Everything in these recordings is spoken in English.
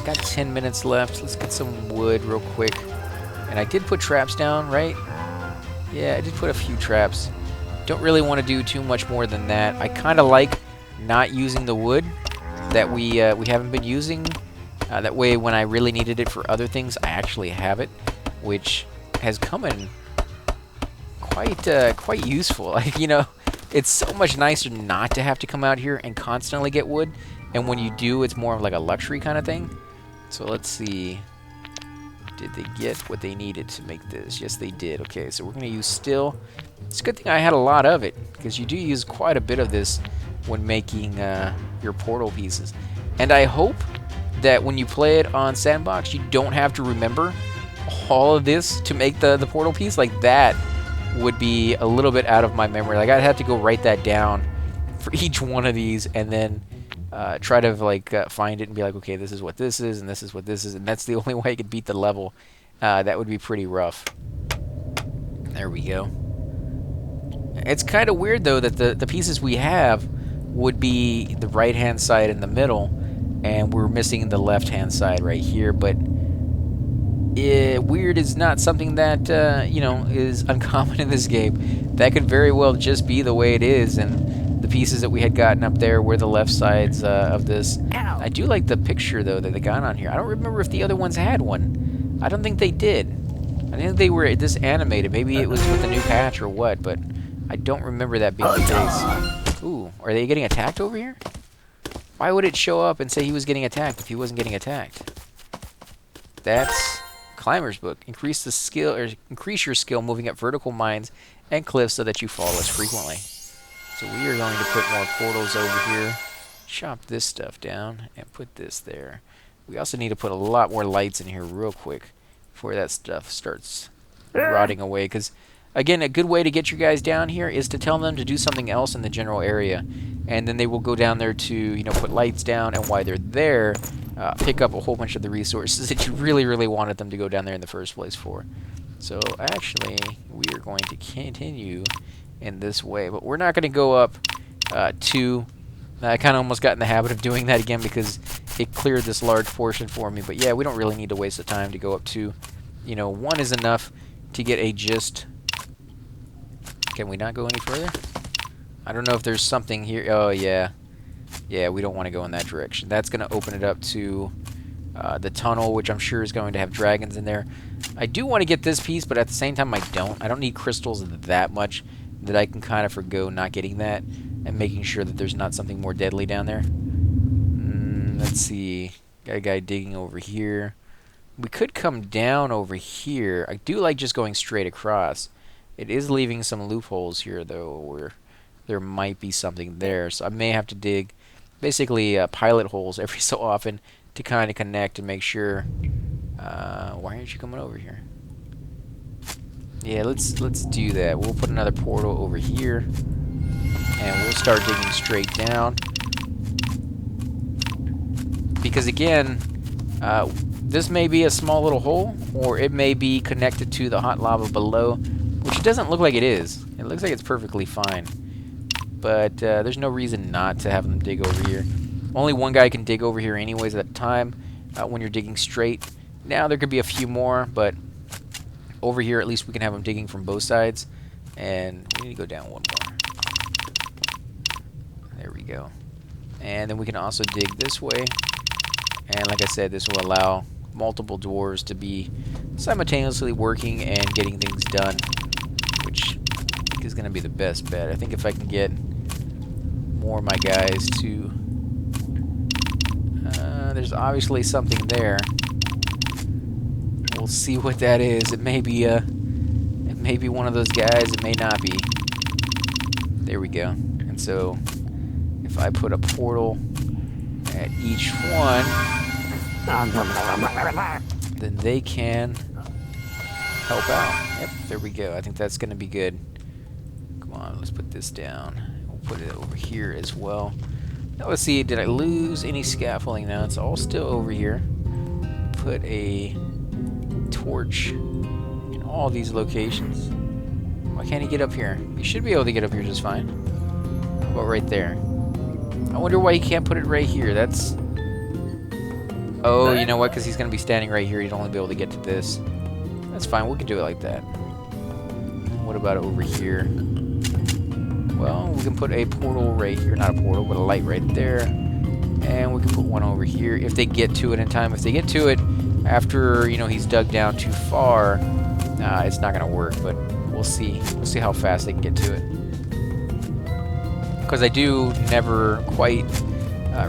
Got 10 minutes left. Let's get some wood real quick. And I did put traps down, right? Yeah, I did put a few traps. Don't really want to do too much more than that. I kind of like not using the wood that we haven't been using. That way, when I really needed it for other things, I actually have it, which has come in quite useful. Like, you know, it's so much nicer not to have to come out here and constantly get wood. And when you do, it's more of like a luxury kind of thing. So let's see. Did they get what they needed to make this? Yes, they did. Okay, so we're going to use steel. It's a good thing I had a lot of it, because you do use quite a bit of this when making your portal pieces. And I hope that when you play it on Sandbox, you don't have to remember all of this to make the portal piece. Like, that would be a little bit out of my memory. Like, I'd have to go write that down for each one of these, and then try to find it and be like, okay, this is what this is, and this is what this is, and that's the only way I could beat the level. That would be pretty rough. There we go. It's kind of weird though that the pieces we have would be the right hand side in the middle, and we're missing the left hand side right here. But weird is not something that you know, is uncommon in this game. That could very well just be the way it is, and the pieces that we had gotten up there were the left sides of this. Ow. I do like the picture, though, that they got on here. I don't remember if the other ones had one. I don't think they did. I think they were this animated. Maybe it was with the new patch or what, but I don't remember that being the case. Ooh, are they getting attacked over here? Why would it show up and say he was getting attacked if he wasn't getting attacked? That's Climber's Book. Increase your skill moving up vertical mines and cliffs so that you fall less frequently. So we are going to put more portals over here, chop this stuff down, and put this there. We also need to put a lot more lights in here real quick before that stuff starts rotting away. Because, again, a good way to get you guys down here is to tell them to do something else in the general area. And then they will go down there to, you know, put lights down, and while they're there, pick up a whole bunch of the resources that you really, really wanted them to go down there in the first place for. So, actually, we are going to continue in this way, but we're not going to go up two. I kind of almost got in the habit of doing that again because it cleared this large portion for me. But yeah, we don't really need to waste the time to go up two. You know, one is enough to get a gist. Can we not go any further? I don't know if there's something here. Oh yeah, yeah, we don't want to go in that direction. That's going to open it up to the tunnel, which I'm sure is going to have dragons in there. I do want to get this piece, but at the same time I don't. I don't need crystals that much that I can kind of forgo not getting that and making sure that there's not something more deadly down there. Let's see. Got a guy digging over here. We could come down over here. I do like just going straight across. It is leaving some loopholes here, though, where there might be something there. So I may have to dig basically pilot holes every so often to kind of connect and make sure. Why aren't you coming over here? Yeah, let's do that. We'll put another portal over here, and we'll start digging straight down. Because again, this may be a small little hole, or it may be connected to the hot lava below, which it doesn't look like it is. It looks like it's perfectly fine. But there's no reason not to have them dig over here. Only one guy can dig over here anyways at a time when you're digging straight. Now there could be a few more, but over here at least we can have them digging from both sides. And we need to go down one more. There we go. And then we can also dig this way. And like I said, this will allow multiple dwarves to be simultaneously working and getting things done, which I think is going to be the best bet. I think if I can get more of my guys to... there's obviously something there. We'll see what that is. It may be one of those guys. It may not be. There we go. And so if I put a portal at each one, then they can help out. Yep, there we go. I think that's going to be good. Come on, let's put this down. We'll put it over here as well. Now let's see, did I lose any scaffolding? Now it's all still over here. Put a torch in all these locations. Why can't he get up here? He should be able to get up here just fine. How about right there? I wonder why he can't put it right here. That's Oh, you know what? Because he's going to be standing right here. He'd only be able to get to this. That's fine. We can do it like that. What about over here? Well, we can put a portal right here. Not a portal, but a light right there. And we can put one over here if they get to it in time. If they get to it after, you know, he's dug down too far, it's not going to work. But we'll see. We'll see how fast they can get to it. Because I do never quite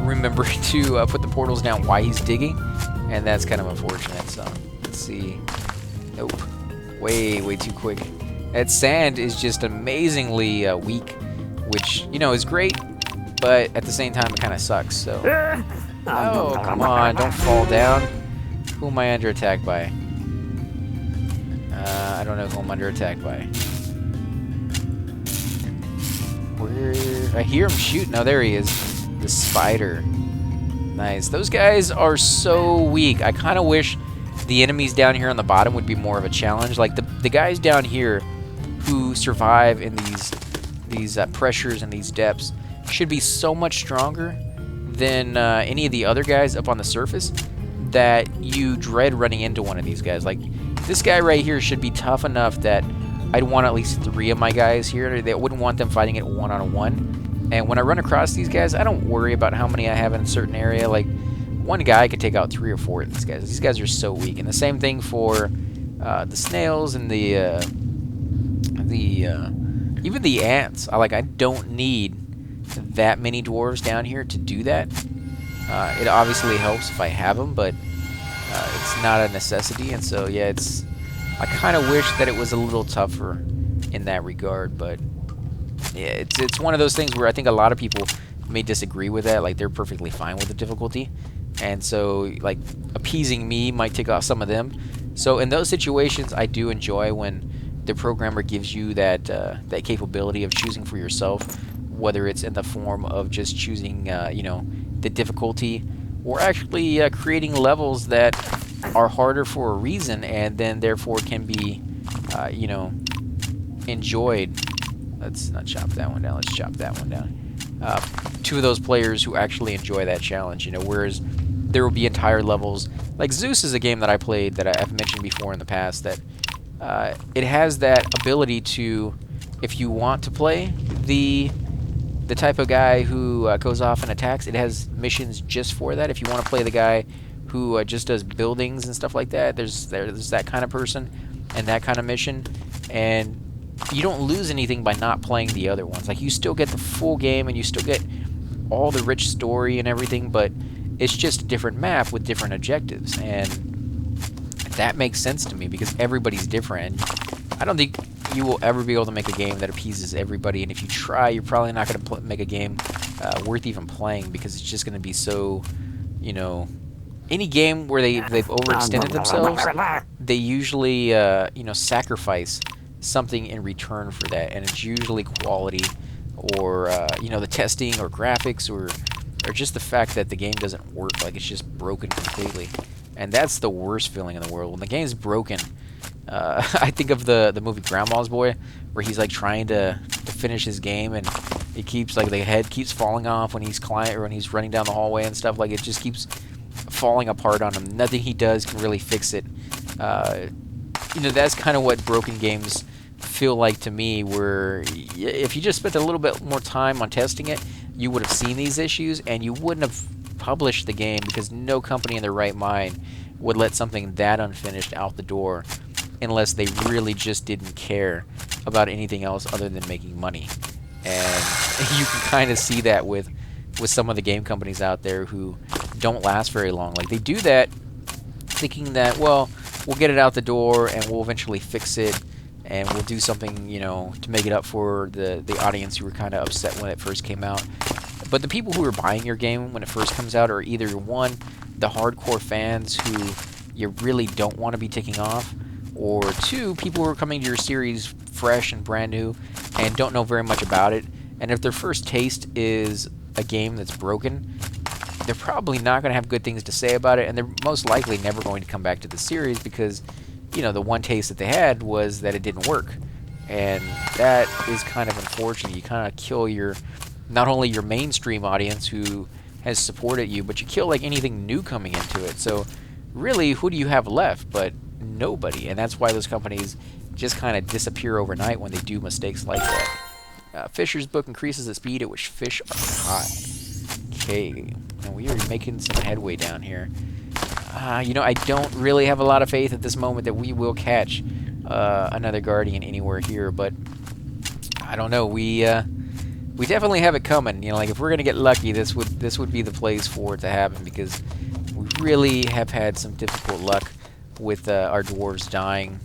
remember to put the portals down while he's digging. And that's kind of unfortunate. So, let's see. Nope. Way too quick. That sand is just amazingly weak, which, you know, is great, but at the same time, it kind of sucks, so. Oh, come on, don't fall down. Who am I under attack by? I don't know who I'm under attack by. Where? I hear him shoot. No, there he is. The spider. Nice. Those guys are so weak. I kind of wish the enemies down here on the bottom would be more of a challenge. Like, the guys down here who survive in these pressures and these depths should be so much stronger than any of the other guys up on the surface that you dread running into one of these guys. Like, this guy right here should be tough enough that I'd want at least 3 of my guys here. I wouldn't want them fighting it one-on-one. And when I run across these guys, I don't worry about how many I have in a certain area. Like, one guy could take out 3 or 4 of these guys. These guys are so weak. And the same thing for the snails and even the ants. I don't need that many dwarves down here to do that. It obviously helps if I have them, but it's not a necessity. And so yeah, I kind of wish that it was a little tougher in that regard. But yeah, it's one of those things where I think a lot of people may disagree with that. Like, they're perfectly fine with the difficulty, and so like appeasing me might take off some of them. So in those situations, I do enjoy when the programmer gives you that that capability of choosing for yourself, whether it's in the form of just choosing, you know, the difficulty, or actually creating levels that are harder for a reason, and then therefore can be, you know, enjoyed. Let's not chop that one down. Let's chop that one down. To those players who actually enjoy that challenge, you know, whereas there will be entire levels. Like Zeus is a game that I played that I've mentioned before in the past that it has that ability to, if you want to play the type of guy who goes off and attacks, it has missions just for that. If you want to play the guy who just does buildings and stuff like that, there's that kind of person and that kind of mission. And you don't lose anything by not playing the other ones. Like, you still get the full game and you still get all the rich story and everything, but it's just a different map with different objectives. And that makes sense to me because everybody's different. I don't think you will ever be able to make a game that appeases everybody, and if you try, you're probably not going to make a game worth even playing, because it's just going to be so, you know, any game where they've overextended themselves, they usually, you know, sacrifice something in return for that, and it's usually quality, or, you know, the testing, or graphics, or just the fact that the game doesn't work, like it's just broken completely. And that's the worst feeling in the world. When the game's broken, I think of the movie Grandma's Boy, where he's like trying to finish his game, and it keeps, like, the head keeps falling off when he's climbing, or when he's running down the hallway and stuff. Like, it just keeps falling apart on him. Nothing he does can really fix it. You know, that's kind of what broken games feel like to me, where if you just spent a little bit more time on testing it, you would have seen these issues, and you wouldn't have published the game, because no company in their right mind would let something that unfinished out the door unless they really just didn't care about anything else other than making money. And you can kind of see that with some of the game companies out there who don't last very long. Like, they do that thinking that, well, we'll get it out the door and we'll eventually fix it, and we'll do something, you know, to make it up for the audience who were kind of upset when it first came out. But the people who are buying your game when it first comes out are either, one, the hardcore fans who you really don't want to be ticking off, or two, people who are coming to your series fresh and brand new and don't know very much about it. And if their first taste is a game that's broken, they're probably not going to have good things to say about it, and they're most likely never going to come back to the series because, you know, the one taste that they had was that it didn't work. And that is kind of unfortunate. You kind of kill your, not only your mainstream audience who has supported you, but you kill like anything new coming into it. So really, who do you have left but nobody? And that's why those companies just kind of disappear overnight when they do mistakes like that. Fisher's Book increases the speed at which fish are caught. Okay, and we are making some headway down here. You know, I don't really have a lot of faith at this moment that we will catch another Guardian anywhere here, but I don't know. We definitely have it coming. You know, like if we're gonna get lucky, this would be the place for it to happen, because we really have had some difficult luck with our dwarves dying,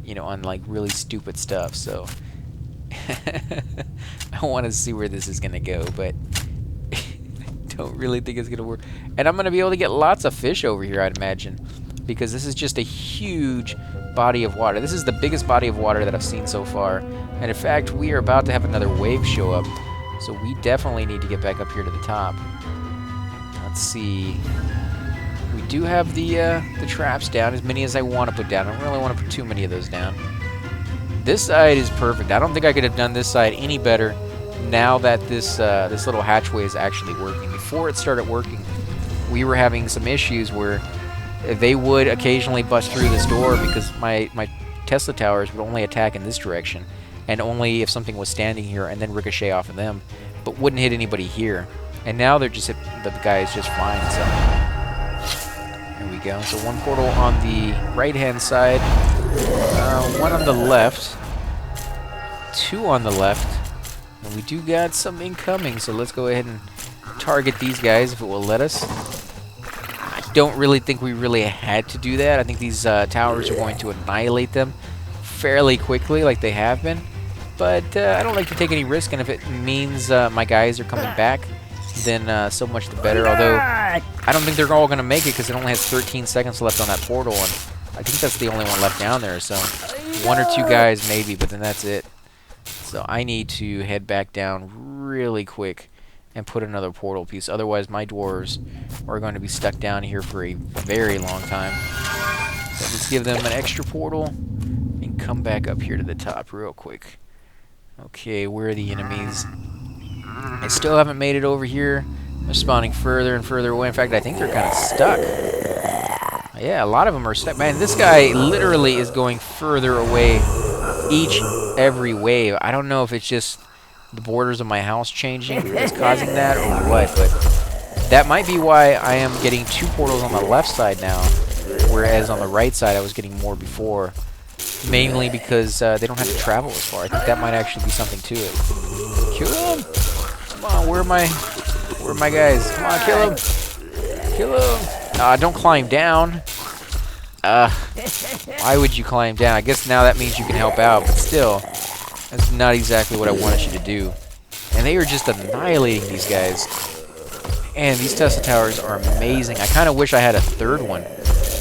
you know, on like really stupid stuff. So I want to see where this is gonna go, but I don't really think it's gonna work. And I'm gonna be able to get lots of fish over here, I'd imagine, because this is just a huge body of water. This is the biggest body of water that I've seen so far. And in fact, we are about to have another wave show up. So we definitely need to get back up here to the top. Let's see. We do have the traps down, as many as I want to put down. I don't really want to put too many of those down. This side is perfect. I don't think I could have done this side any better now that this little hatchway is actually working. Before it started working, we were having some issues where they would occasionally bust through this door because my Tesla towers would only attack in this direction, and only if something was standing here, and then ricochet off of them, but wouldn't hit anybody here. And now they're just hit the guys just fine. So there we go. So one portal on the right-hand side, one on the left, two on the left, and we do got some incoming. So let's go ahead and target these guys if it will let us. I don't really think we really had to do that. I think these towers are going to annihilate them fairly quickly, like they have been. But I don't like to take any risk, and if it means my guys are coming back, then so much the better. Although I don't think they're all going to make it, because it only has 13 seconds left on that portal, and I think that's the only one left down there. So one or two guys maybe, but then that's it. So I need to head back down really quick and put another portal piece. Otherwise, my dwarves are going to be stuck down here for a very long time. So let's give them an extra portal and come back up here to the top real quick. Okay, where are the enemies? I still haven't made it over here. They're spawning further and further away. In fact, I think they're kind of stuck. Yeah, a lot of them are stuck. Man, this guy literally is going further away every wave. I don't know if it's just the borders of my house changing that's causing that or what, but that might be why I am getting two portals on the left side now, whereas on the right side I was getting more before. Mainly because they don't have to travel as far. I think that might actually be something to it. Kill him! Come on, where are my guys? Come on, kill him! Kill him! Don't climb down. Why would you climb down? I guess now that means you can help out, but still, that's not exactly what I wanted you to do. And they are just annihilating these guys. And these Tesla towers are amazing. I kind of wish I had a third one.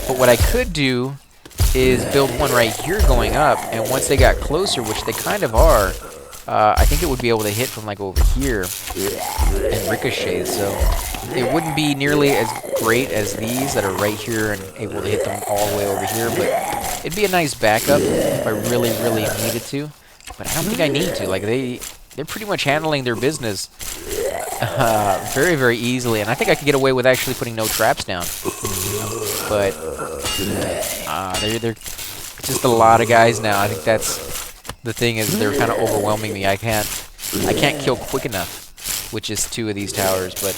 But what I could do is build one right here going up, and once they got closer, which they kind of are, I think it would be able to hit from like over here and ricochet, so it wouldn't be nearly as great as these that are right here and able to hit them all the way over here, but it'd be a nice backup if I really, really needed to. But I don't think I need to. Like they're pretty much handling their business very, very easily, and I think I could get away with actually putting no traps down. But they're just a lot of guys now. I think that's the thing, is they're kind of overwhelming me. I can't kill quick enough, which is two of these towers. But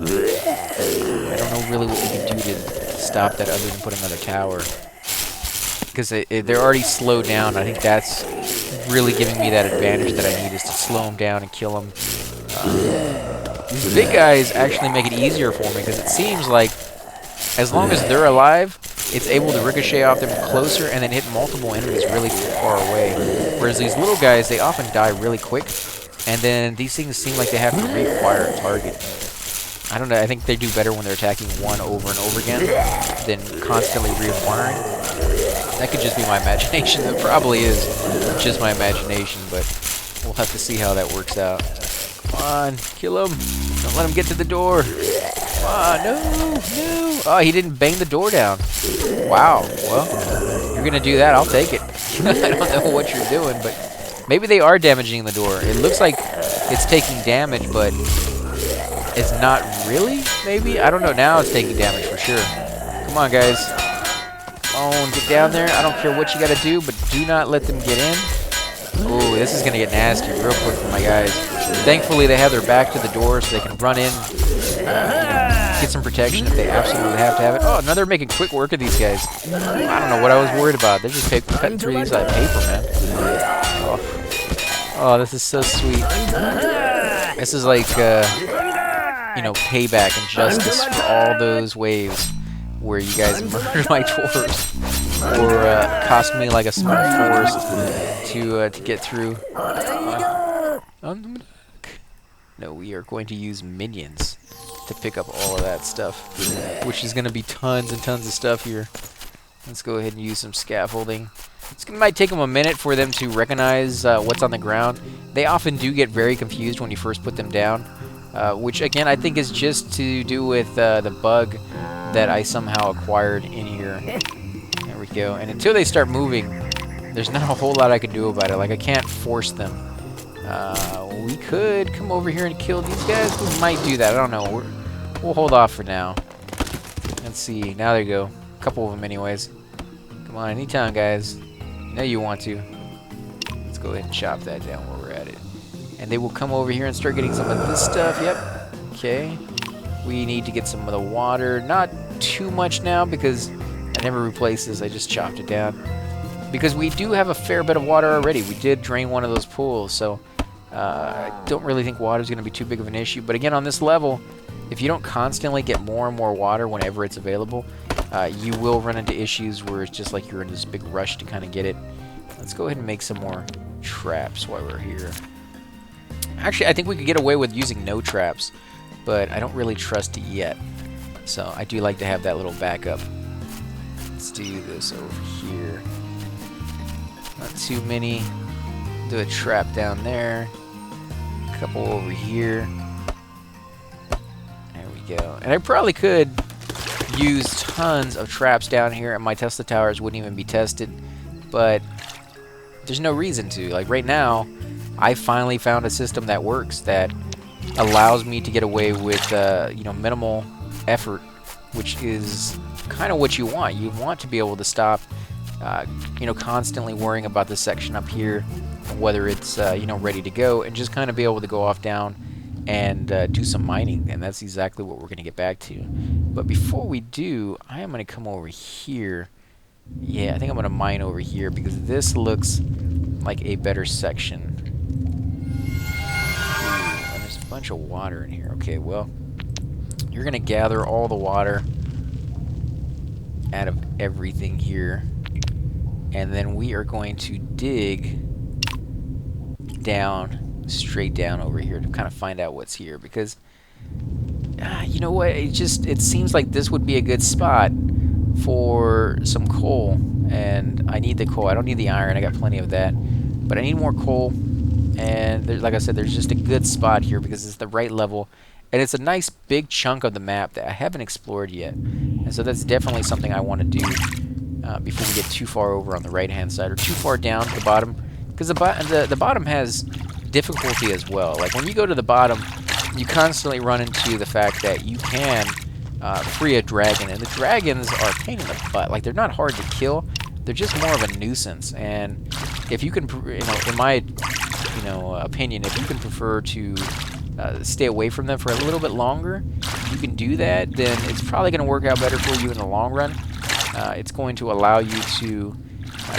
I don't know really what we can do to stop that other than put another tower, because they're already slowed down. I think that's really giving me that advantage that I need, is to slow them down and kill them. These big guys actually make it easier for me, because it seems like as long as they're alive, it's able to ricochet off them closer and then hit multiple enemies really far away. Whereas these little guys, they often die really quick, and then these things seem like they have to reacquire a target. I don't know, I think they do better when they're attacking one over and over again than constantly reacquiring. That could just be my imagination. That probably is just my imagination, but we'll have to see how that works out. Come on, kill him. Don't let him get to the door. Come on, no. Oh, he didn't bang the door down. Wow, well, you're going to do that, I'll take it. I don't know what you're doing, but maybe they are damaging the door. It looks like it's taking damage, but It's not really, maybe? I don't know. Now it's taking damage for sure. Come on, guys. Oh, get down there. I don't care what you got to do, but do not let them get in. Oh, this is going to get nasty real quick for my guys. Thankfully, they have their back to the door so they can run in, get some protection if they absolutely have to have it. Oh, now they're making quick work of these guys. I don't know what I was worried about. They're just cutting through these like paper, man. Oh, this is so sweet. This is like, you know, payback and justice for all those waves where you guys murdered my dwarves or cost me like a small forest to get through. No, we are going to use minions to pick up all of that stuff, which is going to be tons and tons of stuff here. Let's go ahead and use some scaffolding. It might take them a minute for them to recognize what's on the ground. They often do get very confused when you first put them down, which again I think is just to do with the bug that I somehow acquired in here. There we go. And until they start moving, there's not a whole lot I can do about it. Like, I can't force them. We could come over here and kill these guys. We might do that. I don't know. We'll hold off for now. Let's see. Now there you go. A couple of them anyways. Come on, anytime, guys. You know you want to. Let's go ahead and chop that down while we're at it. And they will come over here and start getting some of this stuff. Yep. Okay. We need to get some of the water. Not too much now because I never replaced this. I just chopped it down. Because we do have a fair bit of water already. We did drain one of those pools, so I don't really think water is going to be too big of an issue. But again, on this level, if you don't constantly get more and more water whenever it's available, you will run into issues where it's just like you're in this big rush to kind of get it. Let's go ahead and make some more traps while we're here. Actually, I think we could get away with using no traps, but I don't really trust it yet. So I do like to have that little backup. Let's do this over here. Not too many. Do a trap down there. A couple over here. There we go. And I probably could use tons of traps down here, and my Tesla towers wouldn't even be tested. But there's no reason to. Like right now, I finally found a system that works that allows me to get away with you know, minimal effort, which is kind of what you want. You want to be able to stop you know, constantly worrying about this section up here, whether it's you know, ready to go, and just kind of be able to go off down and do some mining. And that's exactly what we're going to get back to. But before we do, I am going to come over here. Yeah, I think I'm going to mine over here because this looks like a better section. Ooh, and there's a bunch of water in here. Okay, well, you're going to gather all the water out of everything here. And then we are going to dig down, straight down over here to kind of find out what's here. Because, you know what, it seems like this would be a good spot for some coal. And I need the coal. I don't need the iron. I got plenty of that. But I need more coal. And there's, like I said, there's just a good spot here because it's the right level. And it's a nice big chunk of the map that I haven't explored yet. And so that's definitely something I want to do before we get too far over on the right-hand side or too far down to the bottom. Because the bottom has difficulty as well. Like when you go to the bottom, you constantly run into the fact that you can free a dragon. And the dragons are a pain in the butt. Like, they're not hard to kill. They're just more of a nuisance. And if you can, you know, in my opinion, if you can prefer to stay away from them for a little bit longer, you can do that, then it's probably going to work out better for you in the long run. It's going to allow you to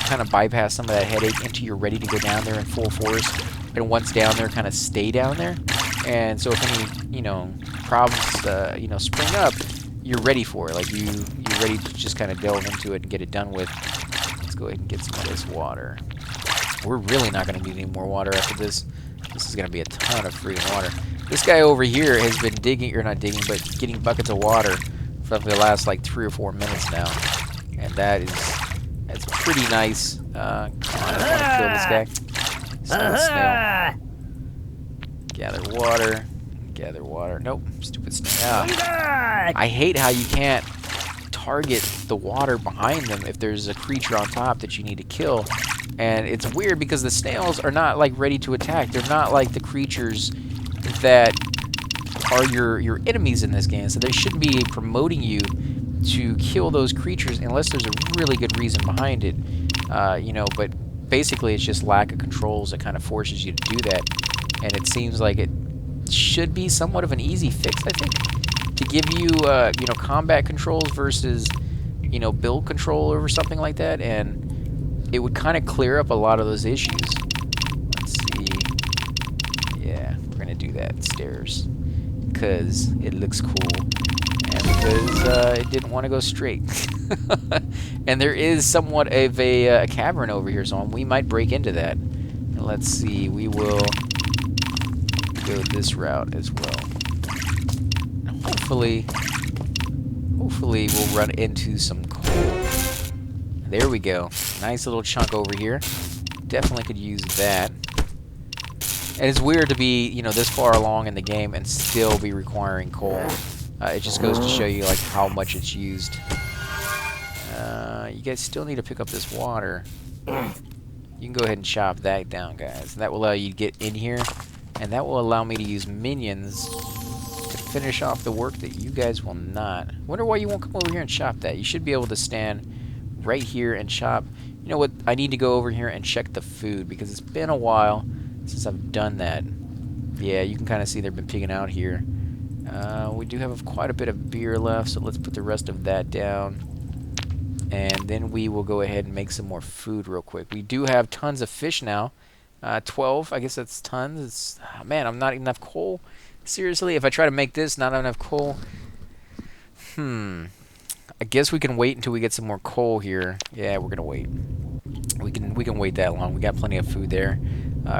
kind of bypass some of that headache until you're ready to go down there in full force. And once down there, kind of stay down there. And so if any, you know, problems, you know, spring up, you're ready for it. Like you're ready to just kind of delve into it and get it done with. Let's go ahead and get some of this water. We're really not going to need any more water after this. This is going to be a ton of freaking water. This guy over here has been digging, or not digging, but getting buckets of water for the last like 3 or 4 minutes now. And that's pretty nice. Come on, I want to kill this guy. Snail. Gather water. Gather water. Nope. Stupid snail. I hate how you can't target the water behind them if there's a creature on top that you need to kill. And it's weird because the snails are not like ready to attack. They're not like the creatures that are your enemies in this game, so they shouldn't be promoting you to kill those creatures unless there's a really good reason behind it. You know, but basically it's just lack of controls that kind of forces you to do that, and it seems like it should be somewhat of an easy fix, I think, to give you, you know, combat controls versus, you know, build control or something like that, and it would kind of clear up a lot of those issues. Let's see. Yeah, we're gonna do that stairs because it looks cool and because it didn't want to go straight. And there is somewhat of a cavern over here, so we might break into that. And let's see, we will go this route as well. Hopefully we'll run into some coal. There we go. Nice little chunk over here. Definitely could use that. And it's weird to be, you know, this far along in the game and still be requiring coal. It just goes to show you, like, how much it's used. You guys still need to pick up this water. You can go ahead and chop that down, guys. That will allow you to get in here, and that will allow me to use minions to finish off the work that you guys will not. Wonder why you won't come over here and chop that. You should be able to stand right here and chop. You know what? I need to go over here and check the food because it's been a while since I've done that. Yeah, you can kind of see they've been picking out here. We do have quite a bit of beer left, so let's put the rest of that down. And then we will go ahead and make some more food real quick. We do have tons of fish now. 12, I guess that's tons. It's, oh, man, I'm not enough coal. Seriously, if I try to make this, not enough coal. I guess we can wait until we get some more coal here. Yeah, we're gonna wait. We can wait that long. We got plenty of food there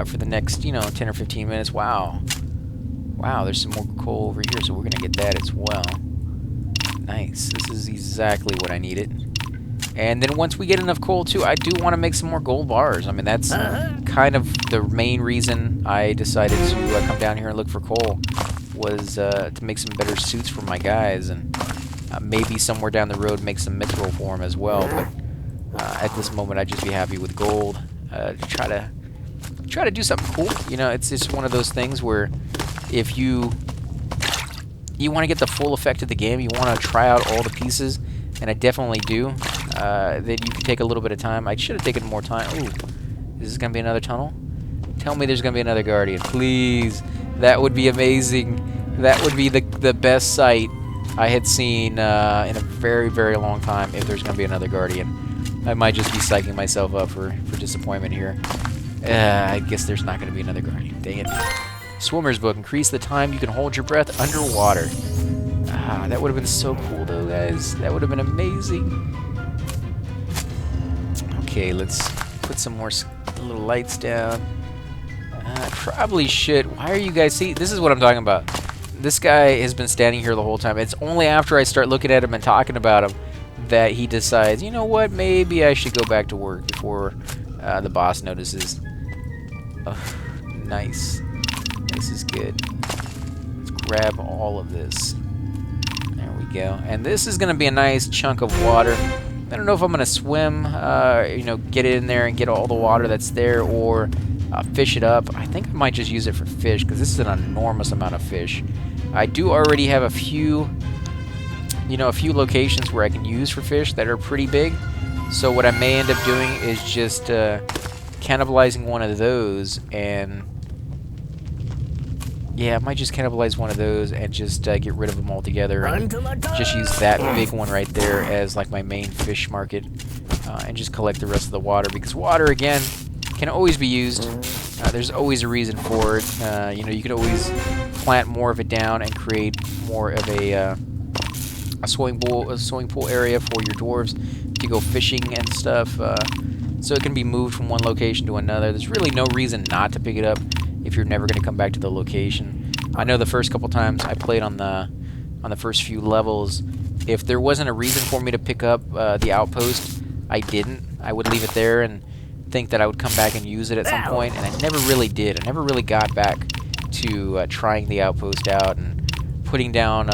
for the next, you know, 10 or 15 minutes. Wow, there's some more coal over here, so we're gonna get that as well. Nice. This is exactly what I needed. And then once we get enough coal too, I do want to make some more gold bars. I mean, that's kind of the main reason I decided to come down here and look for coal, was to make some better suits for my guys, and maybe somewhere down the road make some mithril for them as well. But at this moment, I'd just be happy with gold. To try to do something cool. You know, it's just one of those things where if you want to get the full effect of the game, you want to try out all the pieces, and I definitely do. Then you can take a little bit of time. I should have taken more time. Ooh, is this going to be another tunnel? Tell me there's going to be another Guardian. Please. That would be amazing. That would be the best sight I had seen in a very, very long time if there's going to be another Guardian. I might just be psyching myself up for disappointment here. I guess there's not going to be another Guardian. Dang it. Swimmer's Book. Increase the time you can hold your breath underwater. That would have been so cool, though, guys. That would have been amazing. Okay, let's put some more little lights down. I probably should. Why are you guys... See, this is what I'm talking about. This guy has been standing here the whole time. It's only after I start looking at him and talking about him that he decides, you know what, maybe I should go back to work before the boss notices. Oh, nice. This is good. Let's grab all of this. There we go. And this is going to be a nice chunk of water. I don't know if I'm going to swim, you know, get in there and get all the water that's there, or fish it up. I think I might just use it for fish, because this is an enormous amount of fish. I do already have a few, you know, a few locations where I can use for fish that are pretty big. So what I may end up doing is just cannibalizing one of those, and yeah, I might just cannibalize one of those and just get rid of them altogether, and just use that big one right there as like my main fish market, and just collect the rest of the water, because water, again, can always be used. There's always a reason for it. You know, you could always plant more of it down and create more of a swimming pool area for your dwarves to go fishing and stuff. So it can be moved from one location to another. There's really no reason not to pick it up if you're never going to come back to the location. I know the first couple times I played on the first few levels, if there wasn't a reason for me to pick up the outpost, I didn't. I would leave it there and think that I would come back and use it at some point, and I never really did. I never really got back to trying the outpost out and putting down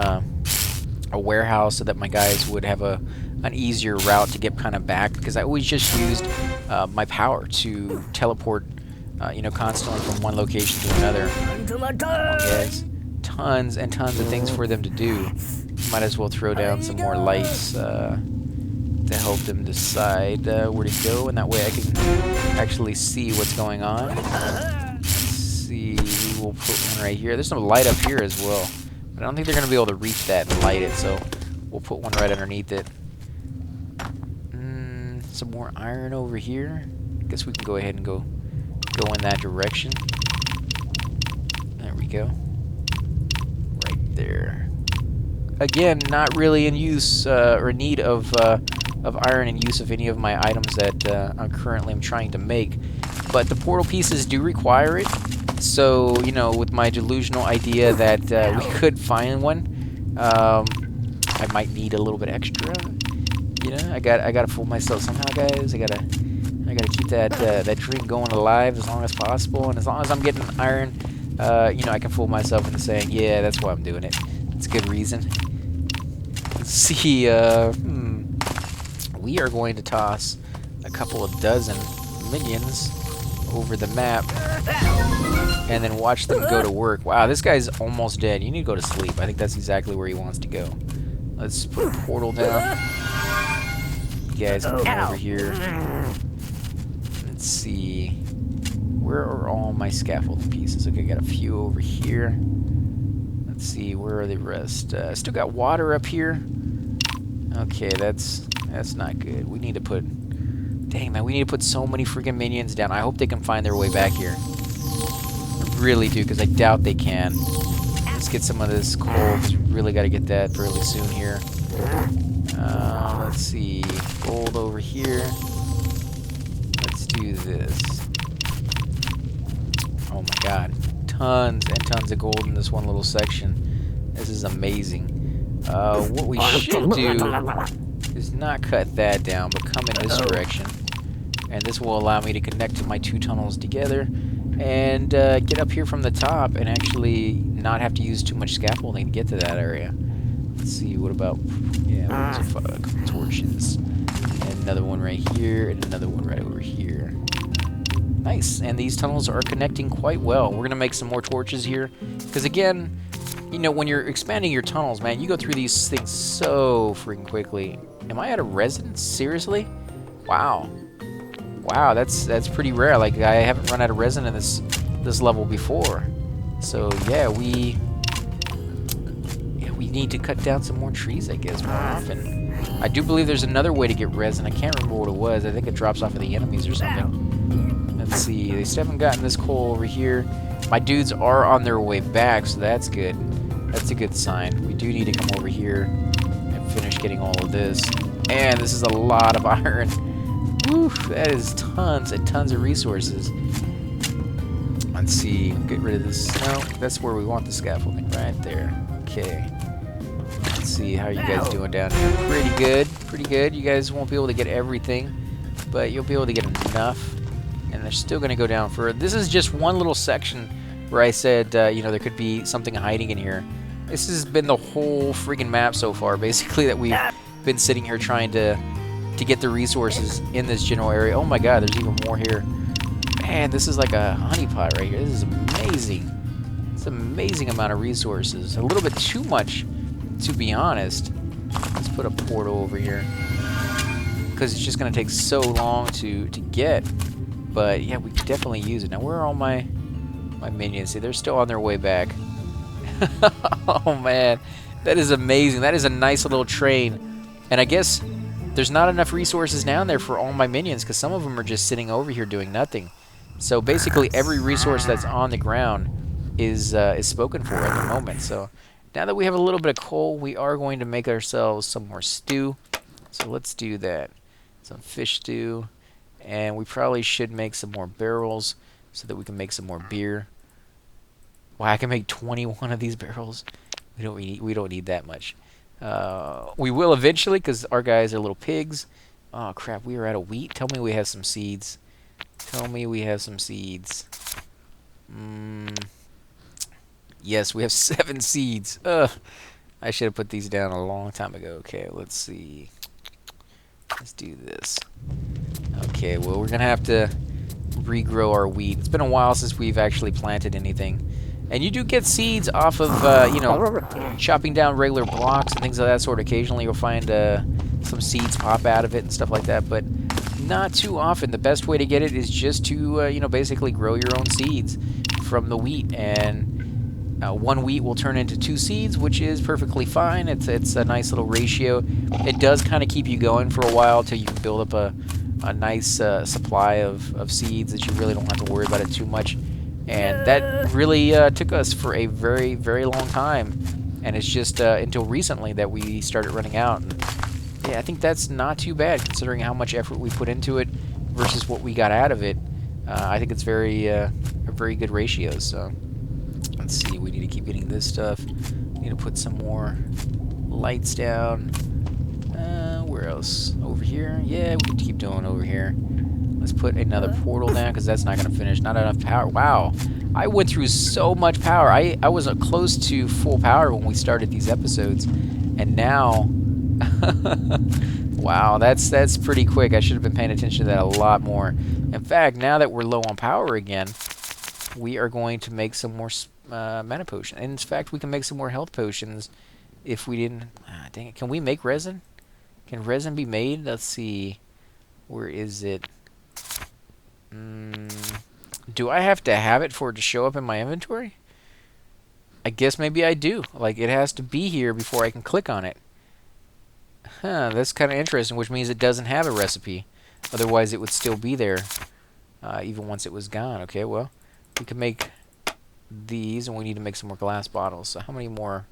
a warehouse so that my guys would have an easier route to get kind of back, because I always just used my power to teleport, you know, constantly from one location to another. Come on, guys. tons and tons of things for them to do. Might as well throw down some more lights to help them decide where to go, and that way I can actually see what's going on. Let's see, we'll put one right here. There's some light up here as well, but I don't think they're going to be able to reach that and light it, so we'll put one right underneath it. Some more iron over here. I guess we can go ahead and go in that direction. There we go. Right there. Again, not really in use or in need of iron in use of any of my items that I'm currently trying to make. But the portal pieces do require it. So, you know, with my delusional idea that we could find one, I might need a little bit extra. You know, I gotta fool myself somehow, guys. I gotta keep that dream going alive as long as possible, and as long as I'm getting iron, you know, I can fool myself into saying, yeah, that's why I'm doing it. It's a good reason. Let's see, we are going to toss a couple of dozen minions over the map, and then watch them go to work. Wow, this guy's almost dead. You need to go to sleep. I think that's exactly where he wants to go. Let's put a portal down. You guys can come over here. Let's see. Where are all my scaffolding pieces? Okay, I got a few over here. Let's see, where are the rest? Still got water up here. Okay, that's not good. We need to put... Dang, man, we need to put so many freaking minions down. I hope they can find their way back here. I really do, because I doubt they can. Let's get some of this coal, because we really got to get that fairly soon here. Let's see. Gold over here. Let's do this. Oh my god. Tons and tons of gold in this one little section. This is amazing. What we should do is not cut that down, but come in this direction. And this will allow me to connect my two tunnels together and get up here from the top and actually not have to use too much scaffolding to get to that area. Let's see, what about... Yeah, there's a couple torches. And another one right here, and another one right over here. Nice, and these tunnels are connecting quite well. We're going to make some more torches here. Because again, you know, when you're expanding your tunnels, man, you go through these things so freaking quickly. Am I out of resin? Seriously? Wow. Wow, that's pretty rare. Like, I haven't run out of resin in this level before. So, yeah, we need to cut down some more trees, I guess, more often. I do believe there's another way to get resin. I can't remember what it was. I think it drops off of the enemies or something. Let's see. They still haven't gotten this coal over here. My dudes are on their way back, so that's good. That's a good sign. We do need to come over here and finish getting all of this. And this is a lot of iron. Woo, that is tons and tons of resources. Let's see. Get rid of this. No, that's where we want the scaffolding. Right there. Okay. Let's see how you guys doing down here. Pretty good. Pretty good. You guys won't be able to get everything, but you'll be able to get enough. And they're still going to go down further. This is just one little section where I said, you know, there could be something hiding in here. This has been the whole freaking map so far, basically, that we've been sitting here trying to get the resources in this general area. Oh my god, there's even more here. Man, this is like a honeypot right here. This is amazing. It's an amazing amount of resources. A little bit too much, to be honest. Let's put a portal over here, because it's just going to take so long to get. But yeah, we could definitely use it. Now, where are all my minions? See, they're still on their way back. Oh man, that is amazing. That is a nice little train. And I guess there's not enough resources down there for all my minions, because some of them are just sitting over here doing nothing. So basically every resource that's on the ground is spoken for at the moment. So now that we have a little bit of coal, we are going to make ourselves some more stew. So let's do that. Some fish stew. And we probably should make some more barrels so that we can make some more beer. Wow, I can make 21 of these barrels. We don't need that much. We will eventually, because our guys are little pigs. Oh crap, we are out of wheat. Tell me we have some seeds. Tell me we have some seeds. Yes, we have 7 seeds. Ugh. I should have put these down a long time ago. Okay, let's see. Let's do this. Okay, well, we're going to have to regrow our wheat. It's been a while since we've actually planted anything. And you do get seeds off of, you know, chopping down regular blocks and things of that sort. Occasionally you'll find some seeds pop out of it and stuff like that, but not too often. The best way to get it is just to, you know, basically grow your own seeds from the wheat. And one wheat will turn into 2 seeds, which is perfectly fine. It's a nice little ratio. It does kind of keep you going for a while till you can build up a nice supply of seeds that you really don't have to worry about it too much. And that really took us for a very, very long time. And it's just until recently that we started running out. And yeah, I think that's not too bad considering how much effort we put into it versus what we got out of it. I think it's a very good ratio. So let's see, we need to keep getting this stuff. We need to put some more lights down. Where else? Over here? Yeah, we can keep doing over here. Let's put another portal down because that's not going to finish. Not enough power. Wow. I went through so much power. I was close to full power when we started these episodes. And now... wow, that's pretty quick. I should have been paying attention to that a lot more. In fact, now that we're low on power again, we are going to make some more mana potions. And in fact, we can make some more health potions if we didn't... dang it. Can we make resin? Can resin be made? Let's see. Where is it? Do I have to have it for it to show up in my inventory? I guess maybe I do. Like, it has to be here before I can click on it. Huh, that's kind of interesting, which means it doesn't have a recipe. Otherwise, it would still be there, even once it was gone. Okay, well, we can make these, and we need to make some more glass bottles. So how many more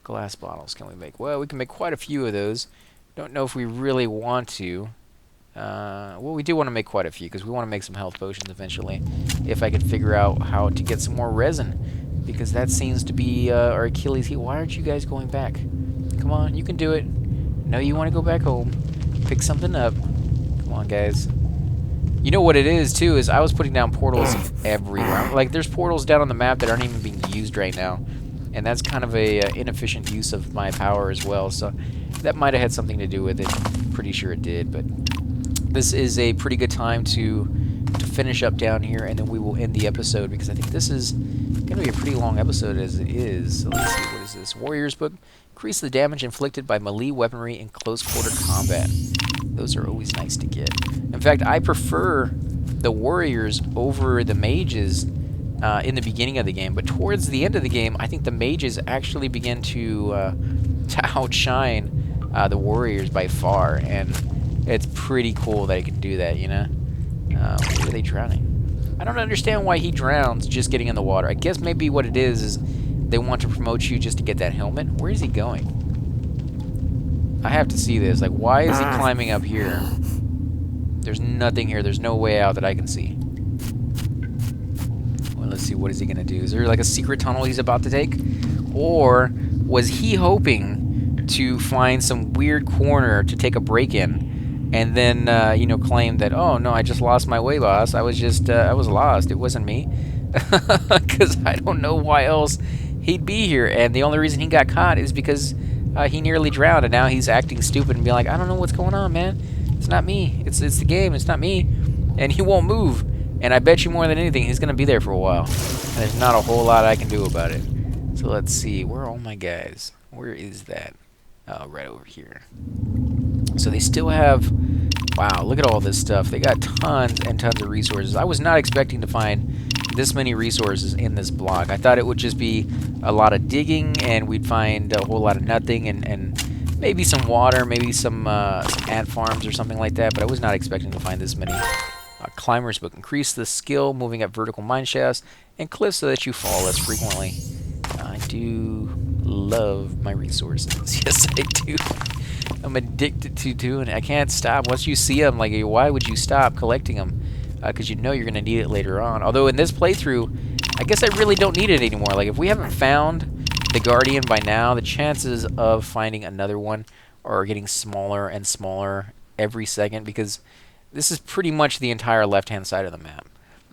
glass bottles can we make? Well, we can make quite a few of those. Don't know if we really want to. Well, we do want to make quite a few because we want to make some health potions eventually. If I could figure out how to get some more resin, because that seems to be our Achilles heel. Why aren't you guys going back? Come on, you can do it. No, you want to go back home. Pick something up. Come on, guys. You know what it is, too, is I was putting down portals everywhere. Like, there's portals down on the map that aren't even being used right now. And that's kind of a inefficient use of my power as well. So that might have had something to do with it. Pretty sure it did, but... this is a pretty good time to finish up down here, and then we will end the episode because I think this is going to be a pretty long episode as it is. So let's see, what is this? Warrior's Book. Increase the damage inflicted by melee weaponry in close quarter combat. Those are always nice to get. In fact, I prefer the warriors over the mages in the beginning of the game, but towards the end of the game, I think the mages actually begin to outshine the warriors by far, and it's pretty cool that it can do that, you know? Why are they drowning? I don't understand why he drowns just getting in the water. I guess maybe what it is they want to promote you just to get that helmet. Where is he going? I have to see this. Like, why is he climbing up here? There's nothing here. There's no way out that I can see. Well, let's see. What is he going to do? Is there like a secret tunnel he's about to take? Or was he hoping to find some weird corner to take a break in and then, you know, claim that, oh, no, I just lost my way, boss. I was just, I was lost. It wasn't me. Because I don't know why else he'd be here. And the only reason he got caught is because he nearly drowned. And now he's acting stupid and be like, I don't know what's going on, man. It's not me. It's the game. It's not me. And he won't move. And I bet you more than anything, he's going to be there for a while. And there's not a whole lot I can do about it. So let's see. Where are all my guys? Where is that? Oh, right over here. So they still have... Wow, look at all this stuff. They got tons and tons of resources. I was not expecting to find this many resources in this block. I thought it would just be a lot of digging and we'd find a whole lot of nothing and maybe some water, maybe some ant farms or something like that, but I was not expecting to find this many. Climber's Book. Increase the skill moving up vertical mine shafts and cliffs so that you fall less frequently. I do love my resources. Yes, I do. I'm addicted to doing it. I can't stop. Once you see them, like, why would you stop collecting them? Because you know you're going to need it later on. Although in this playthrough, I guess I really don't need it anymore. Like, if we haven't found the Guardian by now, the chances of finding another one are getting smaller and smaller every second because this is pretty much the entire left-hand side of the map.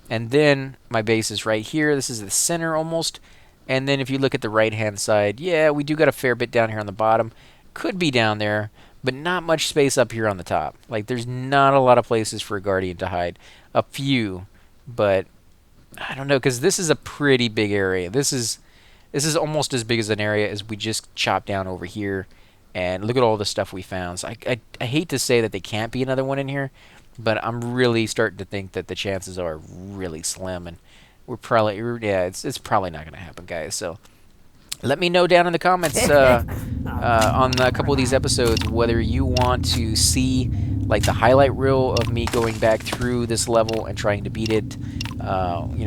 And then my base is right here. This is the center almost. And then if you look at the right-hand side, yeah, we do got a fair bit down here on the bottom. Could be down there, but not much space up here on the top. Like, there's not a lot of places for a Guardian to hide. A few, but I don't know, because this is a pretty big area. This is almost as big as an area as we just chopped down over here. And look at all the stuff we found. So I hate to say that there can't be another one in here, but I'm really starting to think that the chances are really slim, and it's probably not going to happen, guys. So let me know down in the comments on a couple of these episodes whether you want to see like the highlight reel of me going back through this level and trying to beat it,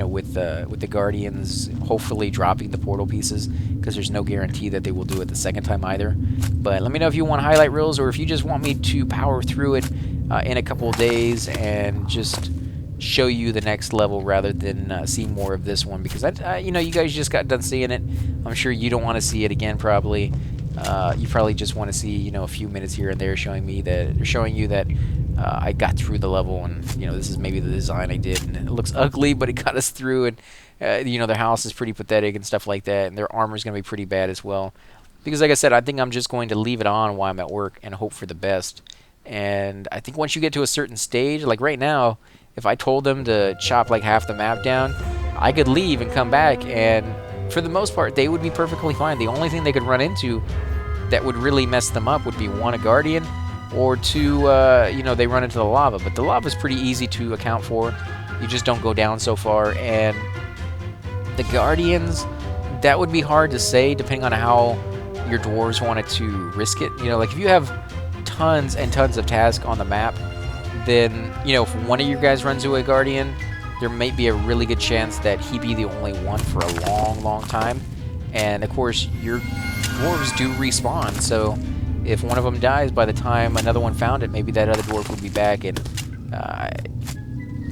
with the Guardians, hopefully dropping the portal pieces, because there's no guarantee that they will do it the second time either. But let me know if you want highlight reels, or if you just want me to power through it in a couple of days and just show you the next level rather than see more of this one, because you guys just got done seeing it. I'm sure you don't want to see it again. Probably you probably just want to see a few minutes here and there showing you that I got through the level, and this is maybe the design I did, and it looks ugly, but it got us through. And their house is pretty pathetic and stuff like that, and their armor is going to be pretty bad as well, because like I said, I think I'm just going to leave it on while I'm at work and hope for the best. And I think once you get to a certain stage, like right now, if I told them to chop like half the map down, I could leave and come back, and for the most part, they would be perfectly fine. The only thing they could run into that would really mess them up would be one, a Guardian, or two, they run into the lava. But the lava is pretty easy to account for. You just don't go down so far. And the Guardians, that would be hard to say depending on how your dwarves wanted to risk it. Like if you have tons and tons of tasks on the map, then, if one of you guys runs into a Guardian, there might be a really good chance that he be the only one for a long, long time. And, of course, your dwarves do respawn, so if one of them dies by the time another one found it, maybe that other dwarf would be back. And,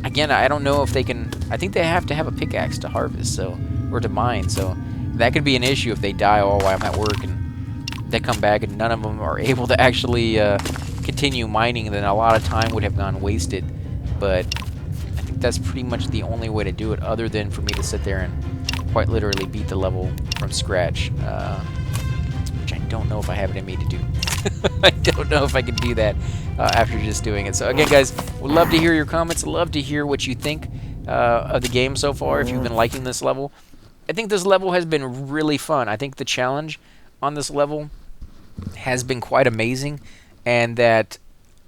again, I don't know if they can... I think they have to have a pickaxe to harvest, or to mine, so that could be an issue if they die all while I'm at work and they come back and none of them are able to actually... continue mining, then a lot of time would have gone wasted. But I think that's pretty much the only way to do it, other than for me to sit there and quite literally beat the level from scratch, which I don't know if I have it in me to do. I don't know if I can do that after just doing it. So again, guys, would love to hear your comments. Love to hear what you think of the game so far, if you've been liking this level. I think this level has been really fun. I think the challenge on this level has been quite amazing, and that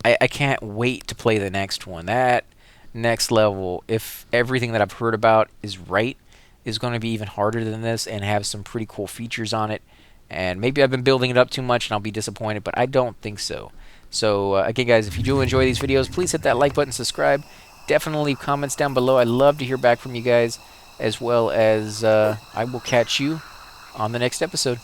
I can't wait to play the next one. That next level, if everything that I've heard about is right, is going to be even harder than this and have some pretty cool features on it. And maybe I've been building it up too much and I'll be disappointed, but I don't think so. So, again, guys, if you do enjoy these videos, please hit that like button, subscribe. Definitely leave comments down below. I'd love to hear back from you guys, as well as I will catch you on the next episode.